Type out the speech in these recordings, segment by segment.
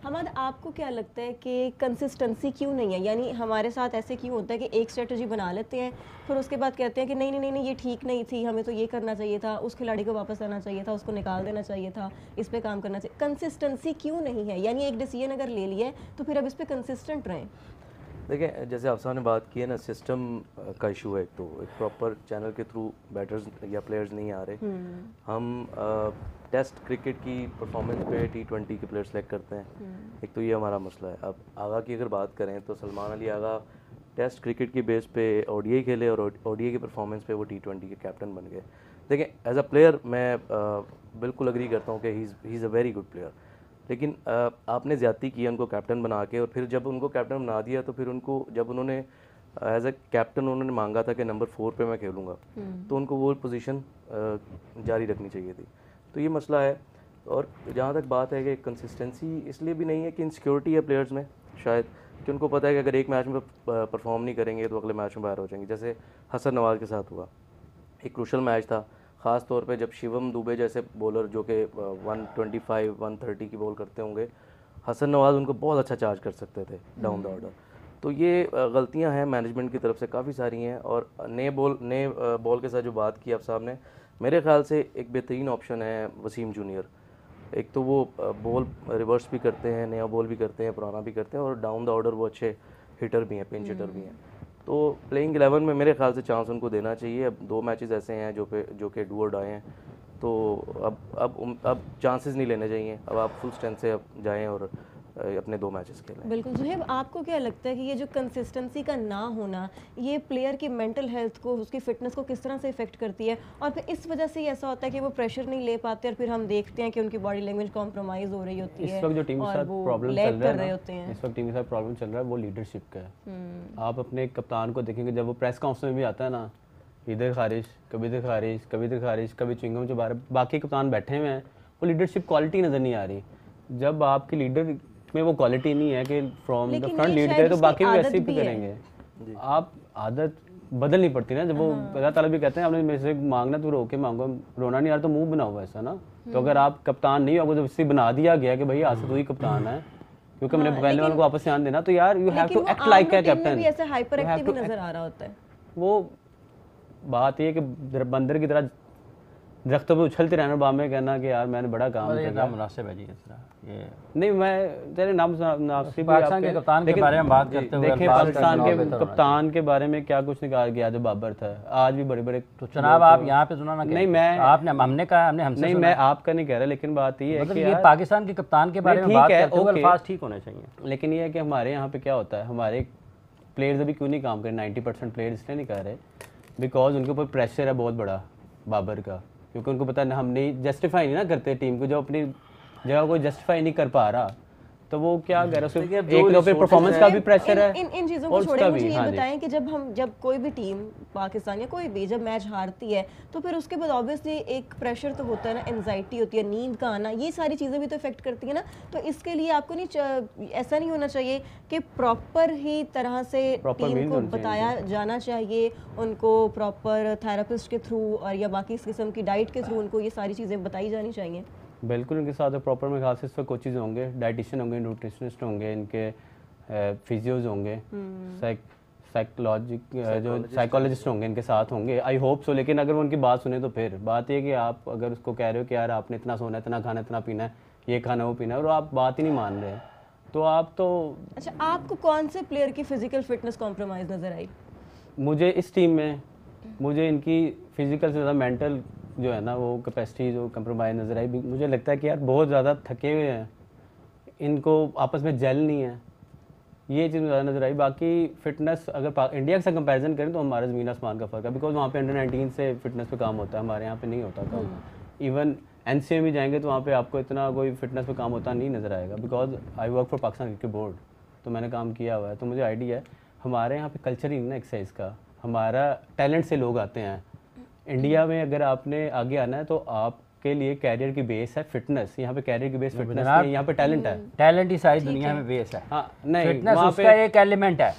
हमाद, आपको क्या लगता है कि कंसिस्टेंसी क्यों नहीं है? यानी हमारे साथ ऐसे क्यों होता है कि एक स्ट्रेटजी बना लेते हैं, फिर उसके बाद कहते हैं कि नहीं नहीं नहीं नहीं, ये ठीक नहीं थी, हमें तो ये करना चाहिए था, उस खिलाड़ी को वापस आना चाहिए था, उसको निकाल देना चाहिए था, इस पे काम करना चाहिए। कंसिस्टेंसी क्यों नहीं है? यानी एक डिसीजन अगर ले लिया है तो फिर अब इस पे कंसिस्टेंट रहें। देखिए, जैसे अफसान ने बात की है ना, सिस्टम का इशू है। एक तो एक प्रॉपर चैनल के थ्रू बैटर्स या प्लेयर्स नहीं आ रहे। हम टेस्ट क्रिकेट की परफॉर्मेंस पे T20 के प्लेयर सेलेक्ट करते हैं। एक तो ये हमारा मसला है। अब आगा की अगर बात करें तो सलमान अली आगा टेस्ट क्रिकेट की बेस पे ODI खेले और ODI की परफॉर्मेंस पे वो T20 के कैप्टन बन गए। देखिए, एज अ प्लेयर मैं बिल्कुल अग्री करता हूँ कि he is a very good player, लेकिन आपने ज़्यादती की उनको कैप्टन बना के, और फिर जब उनको कैप्टन बना दिया तो फिर उनको जब उन्होंने एज अ कैप्टन उन्होंने मांगा था कि नंबर 4 पे मैं खेलूँगा, तो उनको वो पोजीशन जारी रखनी चाहिए थी। तो ये मसला है। और जहाँ तक बात है कि कंसिस्टेंसी इसलिए भी नहीं है कि इनसिक्योरिटी है प्लेयर्स में शायद, कि उनको पता है कि अगर एक मैच में परफॉर्म नहीं करेंगे तो अगले मैच में बाहर हो जाएंगे। जैसे हसन नवाज के साथ हुआ, एक क्रूशल मैच था, ख़ास तौर पे जब शिवम दुबे जैसे बॉलर जो कि 125 130 की बॉल करते होंगे, हसन नवाज उनको बहुत अच्छा चार्ज कर सकते थे डाउन द ऑर्डर। तो ये गलतियां हैं मैनेजमेंट की तरफ से काफ़ी सारी हैं। और नए बॉल के साथ जो बात की आप साहब ने, मेरे ख्याल से एक बेहतरीन ऑप्शन है वसीम जूनियर। एक तो वो बॉल रिवर्स भी करते हैं, नया बॉल भी करते हैं, पुराना भी करते हैं, और डाउन द ऑर्डर वो अच्छे हिटर भी हैं, पिंच हिटर भी हैं। तो प्लेइंग 11 में मेरे ख्याल से चांस उनको देना चाहिए। अब 2 मैचेस ऐसे हैं जो कि डू और डाई हैं, तो अब चांसेस नहीं लेने चाहिए। अब आप फुल स्ट्रेंथ से अब जाएं और अपने 2 मैचेस खेलें। बिल्कुल। जुहेब, आपको क्या लगता है कि ये जो कंसिस्टेंसी का ना होना, ये प्लेयर की मेंटल हेल्थ को, उसकी फिटनेस को किस तरह से इफेक्ट करती है? और फिर इस वजह से ही ऐसा होता है कि वो प्रेशर नहीं ले पाते और फिर हम देखते हैं कि उनकी बॉडी लैंग्वेज कॉम्प्रोमाइज़ हो रही होती है। इस वक्त जो टीम के साथ प्रॉब्लम चल रहा है, इस वक्त टीम के साथ प्रॉब्लम चल रहा है वो लीडरशिप का है। आप अपने कप्तान को देखेंगे, जब वो प्रेस कॉन्फ्रेंस में भी आता है ना, इधर खारिज, कभी इधर खारिज, कभी इधर खारिज, कभी चिंगम जो बाकी कप्तान बैठे हुए हैं, वो लीडरशिप क्वालिटी नज़र नहीं आ रही। जब आपकी लीडर में वो क्वालिटी नहीं है कि फ्रॉम द फ्रंट लीड करे, तो बाकी भी वैसे ही करेंगे। आप आदत बदलनी पड़ती है ना। जब वो अल्लाह ताला भी कहते हैं आपने मेरे से मांगना तो रो के मांगो, रोना नहीं आ रहा तो मुंह बनाओ, ऐसा ना। तो अगर आप कप्तान नहीं हो, जब इससे बना दिया गया कि भाई आज से तू ही कप्तान है, क्योंकि मैंने पहले वालों को वापस ध्यान देना, तो यार you have to act like a captain. भी ऐसे हाइपर एक्टिव नजर आ रहा होता है। वो बात ये कि बंदर की तरह दरख्तों पे उछलते रहना, बाद में कहना कि यार मैंने बड़ा काम किया। मुनासिब है जी इस तरह। ये नहीं, मैं तेरे नाम नासिब पाकिस्तान के कप्तान के बारे में बात करते हुए, देखिए पाकिस्तान के कप्तान के बारे में क्या कुछ निकाल गया जो बाबर था, आज भी बड़े बड़े। तो जनाब आप यहाँ पे सुना ना, नहीं मैं आपने हमने कहा, हमने हमसे नहीं, मैं आपका नहीं कह रहा, लेकिन बात ये है कि ये पाकिस्तान के कप्तान के बारे में बात करते हुए अल्फाज ठीक होने चाहिए। लेकिन ये है कि हमारे यहाँ पे क्या होता है, हमारे प्लेयर्स अभी क्यों नहीं काम कर रहे, 90% प्लेयर्स इसलिए नहीं कर रहे बिकॉज उनके ऊपर प्रेशर है बहुत बड़ा बाबर का, क्योंकि उनको पता है हम नहीं जस्टिफाई नहीं ना करते टीम को, जो अपनी जगह को जस्टिफाई नहीं कर पा रहा, तो वो क्या कह रहा है, एक पे परफॉर्मेंस का भी प्रेशर है। इन चीज़ों को छोड़े मुझे ये बताएं कि जब कोई भी टीम, पाकिस्तान या कोई भी, जब मैच हारती है तो फिर उसके बाद ऑब्वियसली एक प्रेशर तो होता है ना, एंजाइटी होती है, नींद का आना, ये सारी चीज़ें भी तो इफेक्ट करती है ना। तो इसके लिए आपको नहीं, ऐसा नहीं होना चाहिए कि प्रॉपर ही तरह से टीम को बताया जाना चाहिए, उनको प्रॉपर थेरेपिस्ट के थ्रू और या बाकी इस किस्म की डाइट के थ्रू उनको ये सारी चीज़ें बताई जानी चाहिए। बिल्कुल, उनके साथ प्रॉपर में खास इस पर कोचेज होंगे, डाइटिशियन होंगे, न्यूट्रिशनिस्ट होंगे, इनके फिजियोज होंगे, साइकोलॉजिस्ट होंगे, इनके साथ होंगे, आई होप सो। लेकिन अगर वो उनकी बात सुने तो फिर बात ये कि आप अगर उसको कह रहे हो कि यार आपने इतना सोना है, इतना खाना, इतना पीना है, ये खाना वो पीना है, और आप बात ही नहीं मान रहे, तो आप तो। अच्छा, आपको कौन से प्लेयर की फिजिकल फिटनेस कॉम्प्रोमाइज़ नज़र आई? मुझे इस टीम में मुझे इनकी फिजिकल से ज़्यादा मेंटल जो है ना, वो कैपेसिटी जो कंप्रोमाइज़ नज़र आई। मुझे लगता है कि यार बहुत ज़्यादा थके हुए हैं, इनको आपस में जेल नहीं है, ये चीज़ ज़्यादा नज़र आई। बाकी फ़िटनेस अगर इंडिया के साथ कंपैरिजन करें तो हमारा ज़मीन आसमान का फ़र्क है, बिकॉज वहाँ पे अंडर-19 से फिटनेस पे काम होता है, हमारे यहाँ पे नहीं होता काम। इवन NCA में जाएंगे तो वहाँ पे आपको इतना कोई फिटनेस पे काम होता नहीं नज़र आएगा, because I work for Pakistan cricket board, तो मैंने काम किया हुआ है, तो मुझे आइडिया है। हमारे यहाँ पे कल्चर ही नहीं ना एक्सरसाइज का, हमारा टैलेंट से लोग आते हैं। इंडिया में अगर आपने आगे आना है तो आपके लिए कैरियर की बेस है फिटनेस, यहाँ पे कैरियर की बेस फिटनेस नहीं, यहाँ पे टैलेंट है। टैलेंट ही सारी दुनिया में बेस है। हाँ, नहीं, फिटनेस उसका एक एलिमेंट है,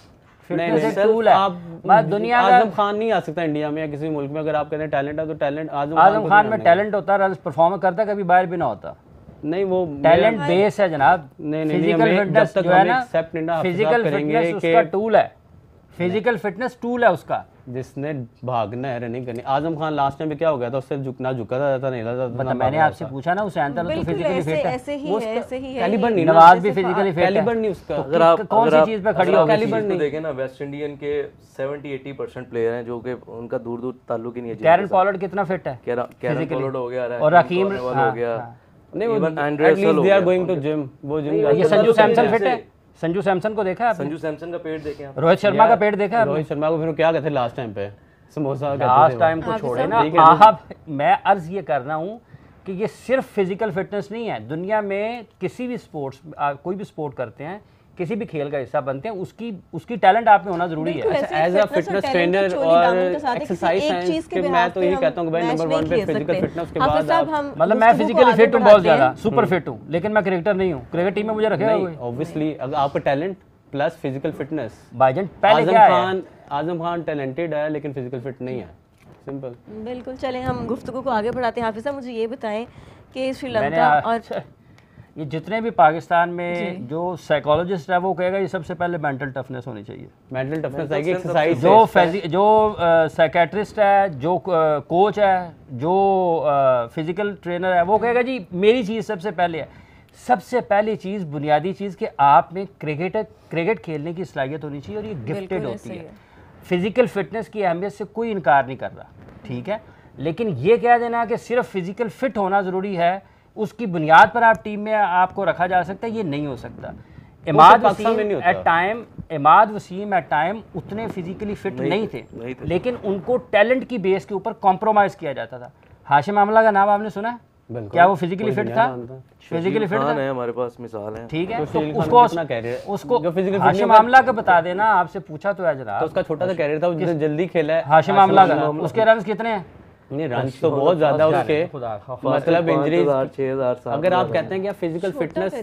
फिटनेस एक टूल है। आप दुनिया का आजम खान नहीं आ सकता इंडिया में या किसी मुल्क में, अगर आप कहते हैं टैलेंट है तो टैलेंट आजम खान में टैलेंट होता है, परफॉर्म करता, कभी बाहर भी ना होता। नहीं वो टैलेंट बेस है जनाब। नहीं, फिजिकल फिटनेस जो है ना, फिजिकल फिटनेस उसका टूल है, फिजिकल फिटनेस टूल है उसका। जिसने भागना है, रनिंग करनी। आजम खान लास्ट टाइम में क्या हो गया था, उससे झुकना झुका था नहीं था। मतलब मैंने आपसे पूछा ना, हुसैन तो फिजिकली फिट है, ऐसे ही है, ऐसे ही है। कैलिबर नहीं, नवाज भी फिजिकली फिट है, कैलिबर नहीं उसका। अगर आप कौन सी चीज पे खड़ी हो, कैलिबर नहीं देखें ना, वेस्ट इंडियन के 70-80% प्लेयर हैं जो कि उनका दूर दूर ताल्लुक ही नहीं है। कैरन पॉलर्ड कितना फिट है कैरन पॉलर्ड हो गया, और रकीम हो गया, नहीं वो at least they are going to gym, वो जिम। ये संजू सैमसन फिट है, संजू सैमसन को देखा है आपने? संजू सैमसन का पेट देखें आप, रोहित शर्मा का पेट देखा है? रोहित शर्मा को फिर क्या कहते हैं लास्ट टाइम पे, समोसा लास्ट टाइम को छोड़े ना आप। मैं अर्ज ये कर रहा हूँ कि ये सिर्फ फिजिकल फिटनेस नहीं है, दुनिया में किसी भी स्पोर्ट्स, कोई भी स्पोर्ट करते हैं, किसी भी खेल का हिस्सा बनते हैं, उसकी टैलेंट आप में होना जरूरी है। एज अ फिटनेस ट्रेनर और एक्सरसाइज साइंस के मैं तो यही कहता हूँ कि भाई नंबर 1 पे फिजिकल फिटनेस के बाद मतलब मैं फिजिकली फिट हूँ, बहुत ज्यादा सुपर फिट हूँ, लेकिन मैं क्रिकेटर नहीं हूँ। क्रिकेट टीम में मुझे रखेगा कोई? ऑब्वियसली अगर आपका टैलेंट प्लस फिजिकल फिटनेस। भाईजान पहले क्या है, आजम खान टैलेंटेड है लेकिन फिजिकल फिट नहीं है, सिंपल। बिल्कुल। चलें हम गुफ्तगू को आगे बढ़ाते हैं। हाफिज़ साहब मुझे ये बताएं कि श्रीलंका और ये जितने भी पाकिस्तान में जो साइकोलॉजिस्ट है वो कहेगा ये सबसे पहले मेंटल टफनेस होनी चाहिए। मेंटल टफनेस आएगी, एक्सरसाइज। जो साइकेट्रिस्ट है, जो कोच है, जो फिजिकल ट्रेनर है, वो कहेगा जी मेरी चीज़ सबसे पहले है। सबसे पहली चीज़, बुनियादी चीज़ कि आप में क्रिकेट खेलने की सलाहियत होनी चाहिए और ये गिफ्टेड होती है। फिजिकल फिटनेस की अहमियत से कोई इनकार नहीं कर रहा, ठीक है, लेकिन ये कह देना कि सिर्फ फिजिकल फिट होना ज़रूरी है, उसकी बुनियाद पर आप टीम में आपको रखा जा सकता है, ये नहीं हो सकता। इमाद वसीम एट टाइम उतने फिजिकली फिट नहीं थे, लेकिन उनको टैलेंट की बेस के ऊपर कॉम्प्रोमाइज़ किया जाता था। हाशिम आमला का नाम आपने सुना है? क्या वो फिजिकली फिट था? फिजिकली फिट था, हमारे पास मिसाल है, ठीक है। तो उसको हाशिम आमला का बता देना, आपसे पूछा तो है जनाब। तो उसका छोटा सा कैरियर था, उसने जल्दी खेला है। हाशिम आमला का उसके रन्स कितने हैं? नहीं रन्स तो बहुत ज्यादा उसके, मतलब इंजरीज 6,000। अगर आप कहते हैं कि फिजिकल फिटनेस,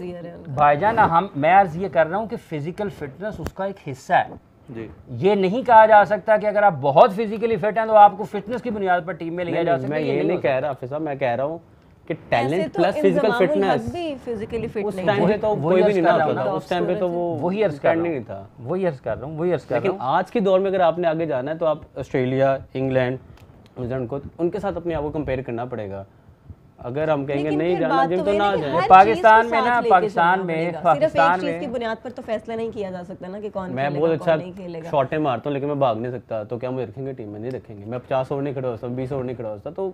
भाईजान मैं अर्ज ये कर रहा हूँ कि फिजिकल फिटनेस उसका एक हिस्सा है जी। ये नहीं कहा जा सकता कि अगर आप बहुत फिजिकली फिट हैं तो आपको फिटनेस की बुनियाद पर टीम में लिया जा सकता है। मैं ये नहीं कह रहा हाफिज़ साहब, मैं कह रहा हूँ कि टैलेंट प्लस फिजिकल फिटनेस भी फिजिकली फिट उस टाइम पे तो कोई भी नहीं होता था, उस टाइम पे तो वो वही अर्ज कर नहीं था, वही अर्ज कर रहा हूँ। लेकिन आज के दौर में अगर आपने आगे जाना है तो आप ऑस्ट्रेलिया, इंग्लैंड, न्यूजीलैंड को उनके साथ अपने आप को कंपेयर करना पड़ेगा। अगर हम कहेंगे नहीं जाना जिम तो ना जाए। पाकिस्तान में ना, पाकिस्तान में की बुनियाद पर तो फैसला नहीं किया जा सकता ना कि कौन मैं बहुत अच्छा शॉटें मारता हूँ लेकिन मैं भाग नहीं सकता, तो क्या मुझे रखेंगे टीम में? नहीं रखेंगे। मैं 50 ओवर नहीं खड़ा हो सकता, 20 ओवर नहीं खड़ा हो सकता, तो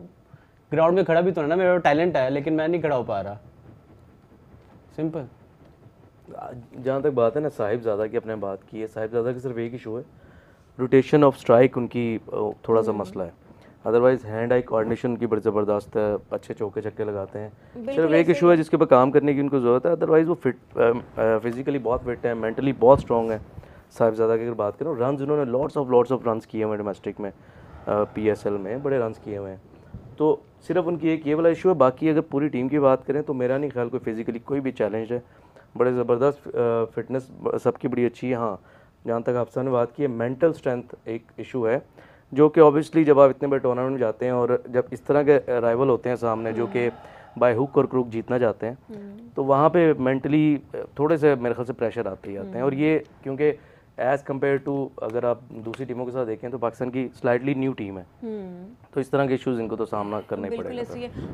ग्राउंड में खड़ा भी तो ना, मेरा टैलेंट है लेकिन मैं नहीं खड़ा हो पा रहा, सिंपल। जहाँ तक बात है ना साहिबजादा की, अपने बात की है, साहिबजादा की सिर्फ एक इशू है, रोटेशन ऑफ स्ट्राइक उनकी थोड़ा सा मसला है, अदरवाइज हैंड आई कोऑर्डिनेशन की बड़ी ज़बरदस्त है, अच्छे चौके छक्के लगाते हैं। सिर्फ एक इशू है जिसके ऊपर काम करने की उनको ज़रूरत है, अदरवाइज वो फिजिकली बहुत फिट है, मेंटली बहुत स्ट्रॉन्ग है। साहिबजादा की अगर बात करें, रन उन्होंने लॉट्स ऑफ रन्स किए हुए हैं डोमेस्टिक में, PSL में बड़े रन्स किए हुए हैं। तो सिर्फ उनकी एक ये वाला इशू है, बाकी अगर पूरी टीम की बात करें तो मेरा नहीं ख्याल कोई फिजिकली कोई भी चैलेंज है, बड़े ज़बरदस्त फिटनेस सबकी बड़ी अच्छी है। हाँ, जहाँ तक आपसे ने बात की है, मेंटल स्ट्रेंथ एक इशू है, जो कि ऑब्वियसली जब आप इतने बड़े टूर्नामेंट में जाते हैं और जब इस तरह के राइवल होते हैं सामने जो कि बाय हुक और क्रूक जीतना चाहते हैं, तो वहाँ पे मेंटली थोड़े से मेरे ख्याल से प्रेशर आते ही आते हैं। और ये क्योंकि एज़ कम्पेयर टू अगर आप दूसरी टीमों के साथ देखें तो पाकिस्तान की स्लाइटली न्यू टीम है, तो इस तरह के इश्यूज इनको तो सामना करना ही पड़ेगा।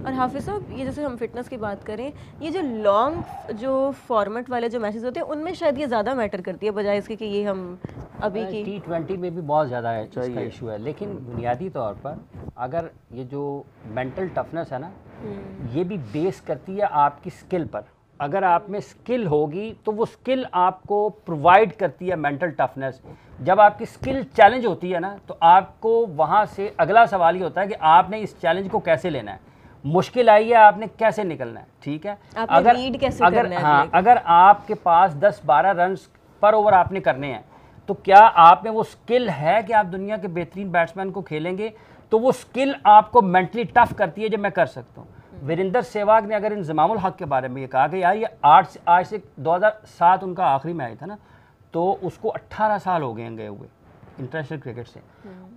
और हाफिज़ साहब, ये जैसे हम फिटनेस की बात करें, ये जो लॉन्ग जो फॉर्मेट वाले जो मैचेस होते हैं उनमें शायद ये ज़्यादा मैटर करती है बजाय इसके कि ये हम अभी की T20 में भी बहुत ज़्यादा इसका इशू है। लेकिन बुनियादी तौर पर अगर ये जो मेंटल टफनेस है ना, ये भी बेस करती है आपकी स्किल पर। अगर आप में स्किल होगी तो वो स्किल आपको प्रोवाइड करती है मेंटल टफनेस। जब आपकी स्किल चैलेंज होती है ना, तो आपको वहाँ से अगला सवाल ये होता है कि आपने इस चैलेंज को कैसे लेना है, मुश्किल आई है आपने कैसे निकलना है, ठीक है। अगर आपके पास 10-12 रन पर ओवर आपने करने हैं, तो क्या आप में वो स्किल है कि आप दुनिया के बेहतरीन बैट्समैन को खेलेंगे? तो वो स्किल आपको मेंटली टफ करती है, जब मैं कर सकता हूँ। वीरेंद्र सहवाग ने अगर इंजमामुल हक के बारे में ये कहा कि यार ये आज से 2007 उनका आखिरी मैच था ना, तो उसको 18 साल हो गए गए हुए इंटरनेशनल क्रिकेट से।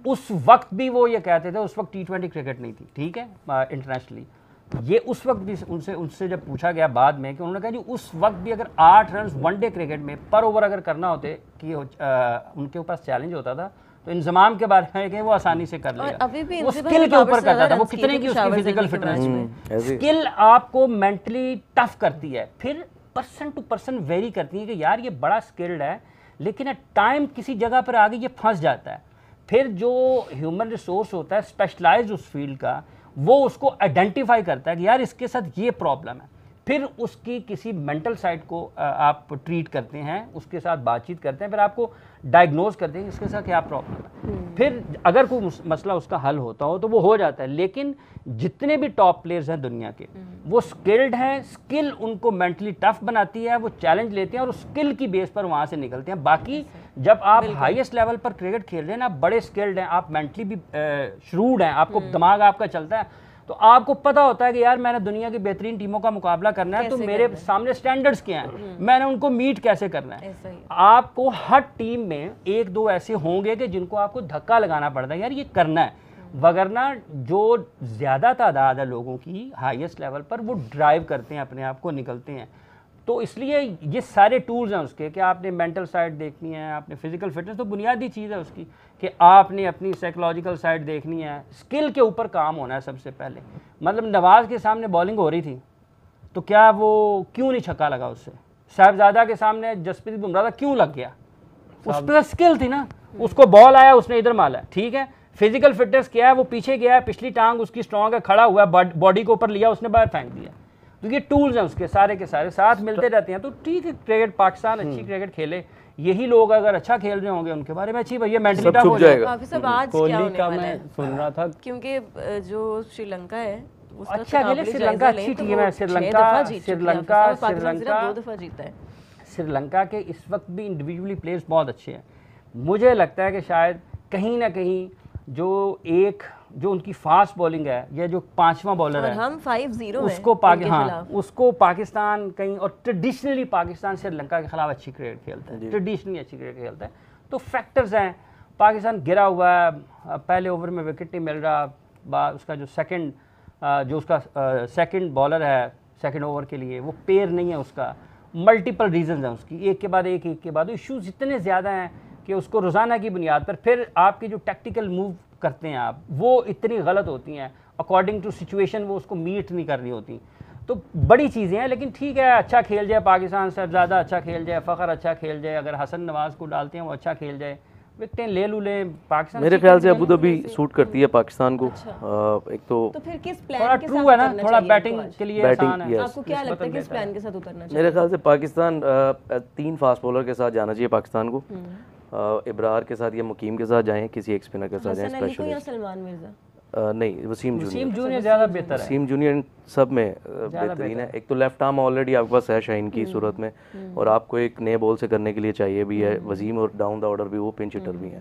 उस वक्त भी वो ये कहते थे, उस वक्त T20 क्रिकेट नहीं थी, ठीक है, इंटरनेशनली, ये उस वक्त भी उनसे जब पूछा गया बाद में कि उन्होंने कहा जी उस वक्त भी अगर 8 रन वनडे क्रिकेट में पर ओवर अगर करना होते कि उनके पास चैलेंज होता था तो इंजमाम के बारे में कि वो आसानी से कर लेगा। वो स्किल के ऊपर करता था, वो कितने की उसकी फिजिकल फिटनेस में। स्किल आपको मेंटली टफ करती है, फिर पर्सन टू पर्सन वेरी करती है कि यार ये बड़ा स्किल्ड है लेकिन एट टाइम किसी जगह पर आगे ये फंस जाता है। फिर जो ह्यूमन रिसोर्स होता है स्पेशलाइज्ड उस फील्ड का, वो उसको आइडेंटिफाई करता है कि यार इसके साथ ये प्रॉब्लम है, फिर उसकी किसी मेंटल साइड को आप ट्रीट करते हैं, उसके साथ बातचीत करते हैं, फिर आपको डायग्नोज करते हैं कि इसके साथ क्या प्रॉब्लम है। फिर अगर कोई मसला उसका हल होता हो तो वो हो जाता है। लेकिन जितने भी टॉप प्लेयर्स हैं दुनिया के, वो स्किल्ड हैं, स्किल उनको मेंटली टफ बनाती है, वो चैलेंज लेते हैं और उस स्किल की बेस पर वहाँ से निकलते हैं। बाकी जब आप हाईएस्ट लेवल पर क्रिकेट खेल रहे हैं ना, आप बड़े स्किल्ड हैं, आप मेंटली भी श्रूड हैं, आपको दिमाग आपका चलता है, तो आपको पता होता है कि यार मैंने दुनिया की बेहतरीन टीमों का मुकाबला करना है, तो मेरे सामने स्टैंडर्ड्स क्या हैं, मैंने उनको मीट कैसे करना है। आपको हर टीम में एक दो ऐसे होंगे कि जिनको आपको धक्का लगाना पड़ता है, यार ये करना है, वगरना जो ज़्यादा तादाद है लोगों की हाईएस्ट लेवल पर, वो ड्राइव करते हैं अपने आप को, निकलते हैं। तो इसलिए ये सारे टूल्स हैं उसके कि आपने मेंटल साइड देखनी है, आपने फिजिकल फिटनेस तो बुनियादी चीज़ है उसकी, कि आपने अपनी साइकोलॉजिकल साइड देखनी है, स्किल के ऊपर काम होना है सबसे पहले। मतलब नवाज़ के सामने बॉलिंग हो रही थी तो क्या वो क्यों नहीं छक्का लगा उससे? साहिबजादा के सामने जसप्रीत बुमराह था, क्यों लग गया? उस पर स्किल थी ना, उसको बॉल आया, उसने इधर मारा, ठीक है। फिजिकल फिटनेस क्या है, वो पीछे गया है, पिछली टांग उसकी स्ट्रॉन्ग है, खड़ा हुआ है, बॉडी को ऊपर लिया, उसने बाहर फेंक दिया। तो ये टूल्स हैं उसके सारे के सारे, साथ मिलते रहते हैं। तो ठीक है, क्रिकेट पाकिस्तान अच्छी क्रिकेट खेले, यही लोग अगर अच्छा खेल रहे होंगे उनके बारे में अच्छी भैया मेंटली टफ हो जाएगा। कोहली का मैं सुन रहा था, क्योंकि जो श्रीलंका है अच्छा खेले, श्रीलंका अच्छी टीम है, श्रीलंका के इस वक्त भी इंडिविजुअली प्लेयर्स बहुत अच्छे हैं। मुझे लगता है कि शायद कहीं ना कहीं जो उनकी फास्ट बॉलिंग है, या जो 5वां बॉलर है, हम 5-0 उसको पाकिस्तान कहीं, और ट्रेडिशनली पाकिस्तान श्रीलंका के खिलाफ अच्छी क्रिकेट खेलता है, ट्रेडिशनली अच्छी क्रिकेट खेलता है। तो फैक्टर्स हैं, पाकिस्तान गिरा हुआ है, पहले ओवर में विकेट नहीं मिल रहा, उसका जो सेकंड बॉलर है सेकंड ओवर के लिए, वो पेयर नहीं है उसका, मल्टीपल रीजंस हैं उसकी, एक के बाद एक इश्यूज इतने ज़्यादा हैं कि उसको रोज़ाना की बुनियाद पर फिर आपकी जो टैक्टिकल मूव करते हैं आप, वो इतनी गलत होती हैं, अकॉर्डिंग टू सिचुएशन वो उसको मीट नहीं कर रही होती। तो बड़ी चीज़ें हैं, लेकिन ठीक है, अच्छा खेल जाए पाकिस्तान, साहिबजादा अच्छा खेल जाए, फ़खर अच्छा खेल जाए, अगर हसन नवाज़ को डालते हैं वो अच्छा खेल जाए, विकेटें ले पाकिस्तान। मेरे ख्याल से अबू धाबी सूट करती है पाकिस्तान को। एक तो फिर किस प्लान थोड़ा के ट्रू साथ है ना, थोड़ा बैटिंग के लिए आसान है। आपको क्या लगता है किस प्लान के साथ उतरना चाहिए? मेरे ख्याल से पाकिस्तान 3 फास्ट बॉलर के साथ जाना चाहिए पाकिस्तान को। इब्रार के साथ या मुकीम के साथ जाएं, किसी एक स्पिनर के साथ जाएं स्पेशली। सलमान मिर्जा नहीं, वसीम जूनियर ज़्यादा बेहतर है। वसीम जूनियर सब में बेहतरीन है। एक तो लेफ्ट आर्म ऑलरेडी आपके पास है शाहीन की सूरत में, और आपको एक नए बॉल से करने के लिए चाहिए भी है वसीम, और डाउन द ऑर्डर भी वो पिंच हिटर भी है।